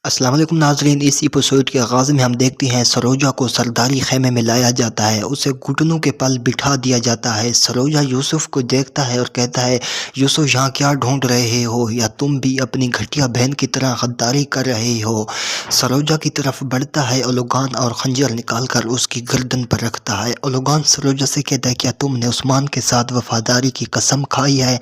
अस्सलाम वालेकुम नाज़रीन। इस एपिसोड के आगाज़ में हम देखते हैं सरोजा को सरदारी खेमे में लाया जाता है। उसे घुटनों के पल बिठा दिया जाता है। सरोजा यूसुफ को देखता है और कहता है, यूसुफ यहाँ क्या ढूंढ रहे हो, या तुम भी अपनी घटिया बहन की तरह गद्दारी कर रहे हो। सरोजा की तरफ बढ़ता है ओलोगान और खंजर निकाल कर उसकी गर्दन पर रखता है। ओलोगान सरोजा से कहता है, क्या तुमने उस्मान के साथ वफादारी की कसम खाई है।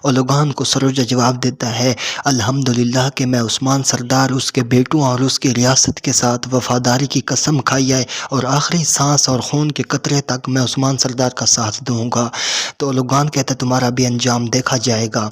ओलोगान को सरोजा जवाब देता है, अल्हम्दुलिल्लाह कि मैं उस्मान सरदार, उसके बेटों और उसकी रियासत के साथ वफादारी की कसम खाई है और आखिरी सांस और खून के कतरे तक मैं उस्मान सरदार का साथ दूंगा। तो ओलोगान कहता है, तुम्हारा भी अंजाम देखा जाएगा।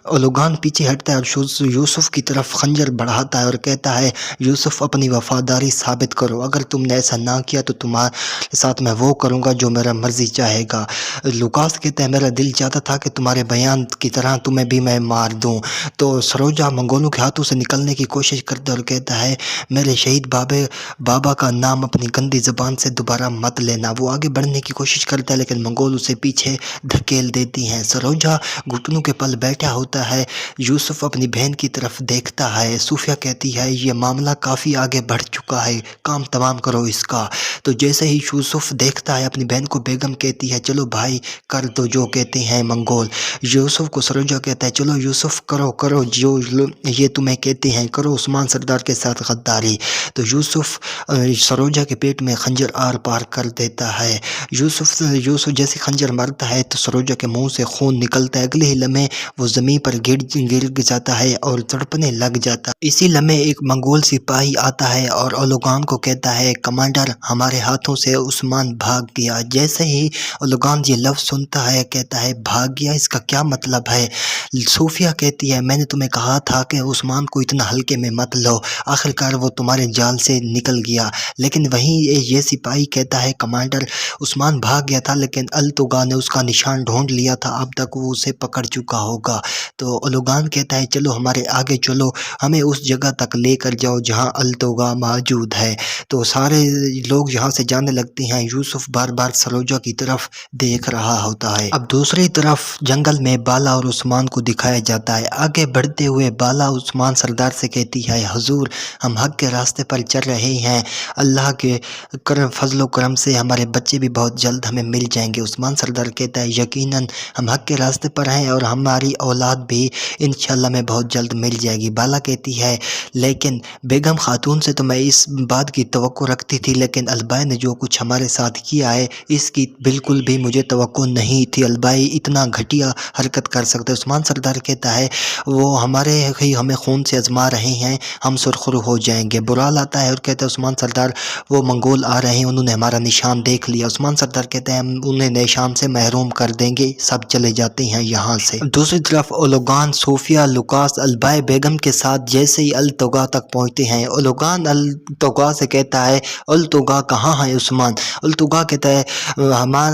ओलोगान पीछे हटता है और यूसुफ की तरफ खंजर बढ़ाता है और कहता है, यूसुफ अपनी वफादारी साबित करो। अगर तुमने ऐसा ना किया तो तुम्हारे साथ मैं वो करूँगा जो मेरा मर्जी चाहेगा। लुकास कहता है, मेरा दिल चाहता था कि तुम्हारे बयान की तरह तुम्हें भी मैं मार दूँ। तो सरोजा मंगोलों के हाथों से निकलने की कोशिश करता है और कहता है, मेरे शहीद बाबा का नाम अपनी गंदी ज़बान से दोबारा मत लेना। वो आगे बढ़ने की कोशिश करता है लेकिन मंगोल उसे पीछे धकेल देती हैं। सरोजा घुटनों के पल बैठा होता है। यूसुफ अपनी बहन की तरफ देखता है। सूफिया कहती है, ये मामला काफ़ी आगे बढ़ चुका है, काम तमाम करो इसका। तो जैसे ही यूसुफ देखता है अपनी बहन को, बेगम कहती है, चलो भाई कर दो जो कहते हैं मंगोल। यूसुफ को सरोजा कहता है, चलो यूसुफ करो करो जो ये तुम्हें कहते हैं, करो उस्मान सरदार के साथ गद्दारी। तो यूसुफ सरोजा के पेट में खंजर आर पार कर देता है। यूसुफ जैसे खंजर मारता है तो सरोजा के मुंह से खून निकलता है। अगले ही लम्हे वो ज़मीन पर गिर जाता है और तड़पने लग जाता है। इसी लम्हे एक मंगोल सिपाही आता है और ओलोगान को कहता है, कमांडर हमारे हाथों से उस्मान भाग गया। जैसे ही ओलोगान ये लफ्ज़ सुनता है कहता है, भाग गया, इसका क्या मतलब है। सूफिया कहती है, मैंने तुम्हें कहा था कि उस्मान को इतना हल्के में मत लो, आखिरकार वो तुम्हारे जाल से निकल गया। लेकिन वहीं ये सिपाही कहता है, कमांडर उस्मान भाग गया था लेकिन अल्तुगा ने उसका निशान ढूंढ लिया था, अब तक वो उसे पकड़ चुका होगा। तो ओलोगान कहता है, चलो हमारे आगे चलो, हमें उस जगह तक लेकर जाओ जहां अल्तुगा मौजूद है। तो सारे लोग यहाँ से जाने लगते हैं। यूसुफ बार बार सरोजा की तरफ देख रहा होता है। अब दूसरी तरफ जंगल में बाला और उस्मान को दिखाया जाता है। आगे बढ़ते हुए बाला उस्मान सरदार से कहती है, हुजूर हम हक के रास्ते पर चल रहे हैं, अल्लाह के फजलो करम से हमारे बच्चे भी बहुत जल्द हमें मिल जाएंगे। उस्मान सरदार कहता है, यकीनन हम हक के रास्ते पर हैं और हमारी औलाद भी इंशाल्लाह में बहुत जल्द मिल जाएगी। बाला कहती है, लेकिन बेगम खातून से तो मैं इस बात की तवक्को रखती थी, लेकिन अलबाई ने जो कुछ हमारे साथ किया है इसकी बिल्कुल भी मुझे तवक्को नहीं थी। अलबाई इतना घटिया हरकत कर सकते। उस्मान सरदार कहता है, वो हमारे ही हमें खून से आजमा रहे हैं, हम सुरखरू हो जाएंगे। बुराल आता है और कहता है, उस्मान सरदार वो मंगोल आ रहे हैं, उन्होंने हमारा निशान देख लिया। उस्मान सरदार कहते हैं, हम उन्हें निशान से महरूम कर देंगे, सब चले जाते हैं यहाँ से। दूसरी तरफ ओलोगान, सूफिया, लुकास, अलबाई बेगम के साथ जैसे ही अल्तुगा तक पहुँचते हैं, ओलोगान अल्तुगा से कहता है, अल्तुगा कहाँ है उस्मान। अल्तुगा कहता है,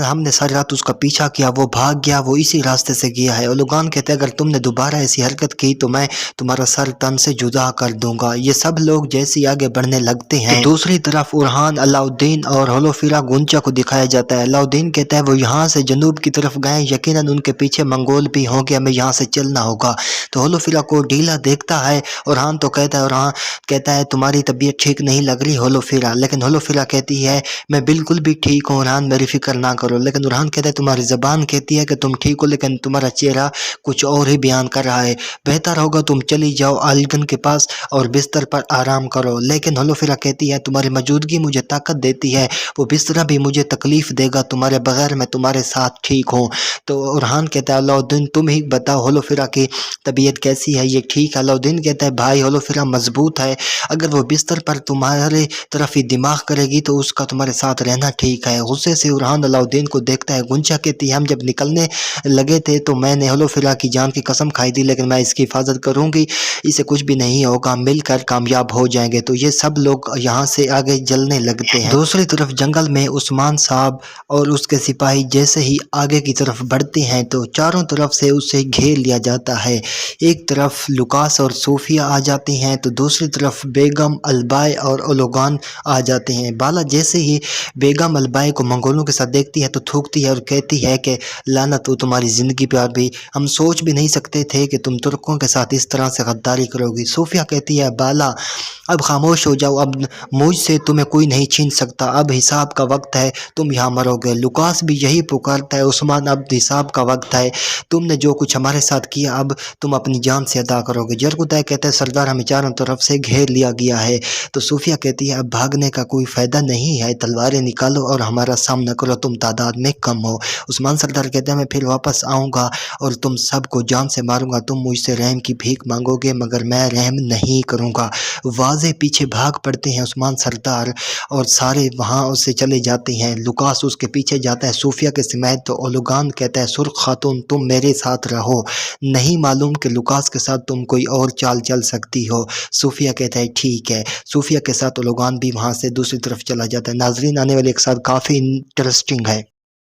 हमने सारी रात उसका पीछा किया, वो भाग गया, वो इसी रास्ते से गया है। ओलोगान कहते हैं, अगर तुमने दोबारा ऐसी हरकत की तो मैं तुम्हारा सर तन से जुदा कर दूंगा। ये सब लोग जैसे आगे बढ़ने लगते हैं, तो दूसरी तरफ उरहान, अलाउद्दीन और होलोफिरा गुंचा को दिखाया जाता है। अलाउद्दीन कहता है, वो यहाँ से जनूब की तरफ गए, यकीनन उनके पीछे मंगोल भी होंगे, हमें यहाँ से चलना होगा। तो होलोफिरा को ढीला देखता है। उरहान तो कहता है, तुम्हारी तबीयत ठीक नहीं लग रही होलोफिरा। लेकिन होलोफिरा कहती है, मैं बिल्कुल भी ठीक हूँ उरहान, मेरी फिक्र ना करो। लेकिन उरहान कहता है, तुम्हारी ज़बान कहती है कि तुम ठीक हो, लेकिन तुम्हारा चेहरा कुछ और ही बयान कर रहा है। बेहतर होगा तुम चली जाओ आलिगन के पास और बिस्तर पर आराम करो। लेकिन होलोफिरा कहती है, तुम्हारी मौजूदगी मुझे ताकत देती है, वो बिस्तरा भी मुझे तकलीफ़ देगा, तुम्हारे बगैर मैं तुम्हारे साथ ठीक हूँ। तो उरहान कहता है, अलाउद्दीन तुम ही बताओ होलोफिरा की तबीयत कैसी है, ये ठीक है। अलाउद्दीन कहता है, भाई होलोफिरा मजबूत है, अगर वो बिस्तर पर तुम्हारे तरफ ही दिमाग करेगी तो उसका तुम्हारे साथ रहना ठीक है। गुस्से से उरहान अलाउद्दीन को देखता है। गुंचा कहती है, हम जब निकलने लगे थे तो मैंने होलोफिरा की जान की कसम खाई थी, लेकिन मैं इसकी हिफाजत करूंगी, इसे कुछ भी नहीं होगा, मिलकर कामयाब हो जाएंगे। तो ये सब लोग यहाँ से आगे जलने लगते हैं। दूसरी तरफ जंगल में उस्मान साहब और उसके सिपाही जैसे ही आगे की तरफ बढ़ते हैं तो चारों तरफ से उसे घेर लिया जाता है। एक तरफ लुकास और सूफिया आ जाती हैं तो दूसरी तरफ बेगम, अलबाई और ओलोगान आ जाते हैं। बाला जैसे ही बेगम अलबाई को मंगोलों के साथ देखती है तो थूकती है और कहती है कि लानत हो तुम्हारी ज़िंदगी पर, भी हम सोच भी नहीं सकते थे कि तुम तुर्कों के साथ इस तरह से गद्दारी करोगी। सूफिया कहती है, ڈالا۔ اب خاموش ہو جاؤ، اب مجھ سے تمہیں کوئی نہیں چھین سکتا، اب حساب کا وقت ہے، تم یہاں مرو گے۔ لوکاس بھی یہی پکارتا ہے، عثمان اب حساب کا وقت ہے، تم نے جو کچھ ہمارے ساتھ کیا اب تم اپنی جان سے ادا کرو گے۔ جرگوتائے کہتا ہے سردار ہمیں چاروں طرف سے گھیر لیا گیا ہے۔ تو صوفیہ کہتی ہے اب بھاگنے کا کوئی فائدہ نہیں ہے، تلواریں نکالو اور ہمارا سامنا کرو، تم تعداد میں کم ہو۔ عثمان سردار کہتے ہیں میں پھر واپس آؤں گا اور تم سب کو جان سے ماروں گا، تم مجھ سے رحم کی بھیک مانگو گے مگر میں رحم نہیں کروں گا۔ واضح پیچھے بھاگ پڑتے ہیں عثمان سردار اور سارے وہاں اس سے چلے جاتے ہیں۔ لوکاس اس کے پیچھے جاتا ہے صوفیہ کے سمیت، تو اولوگان کہتا ہے سرخ خاتون تم میرے ساتھ رہو، نہیں معلوم کہ لوکاس کے ساتھ تم کوئی اور چال چل سکتی ہو۔ صوفیہ کہتا ہے ٹھیک ہے، صوفیہ کے ساتھ اولوگان بھی وہاں سے دوسری طرف چلا جاتا ہے۔ ناظرین آنے والے ایک ساتھ کافی انٹرسٹنگ ہے۔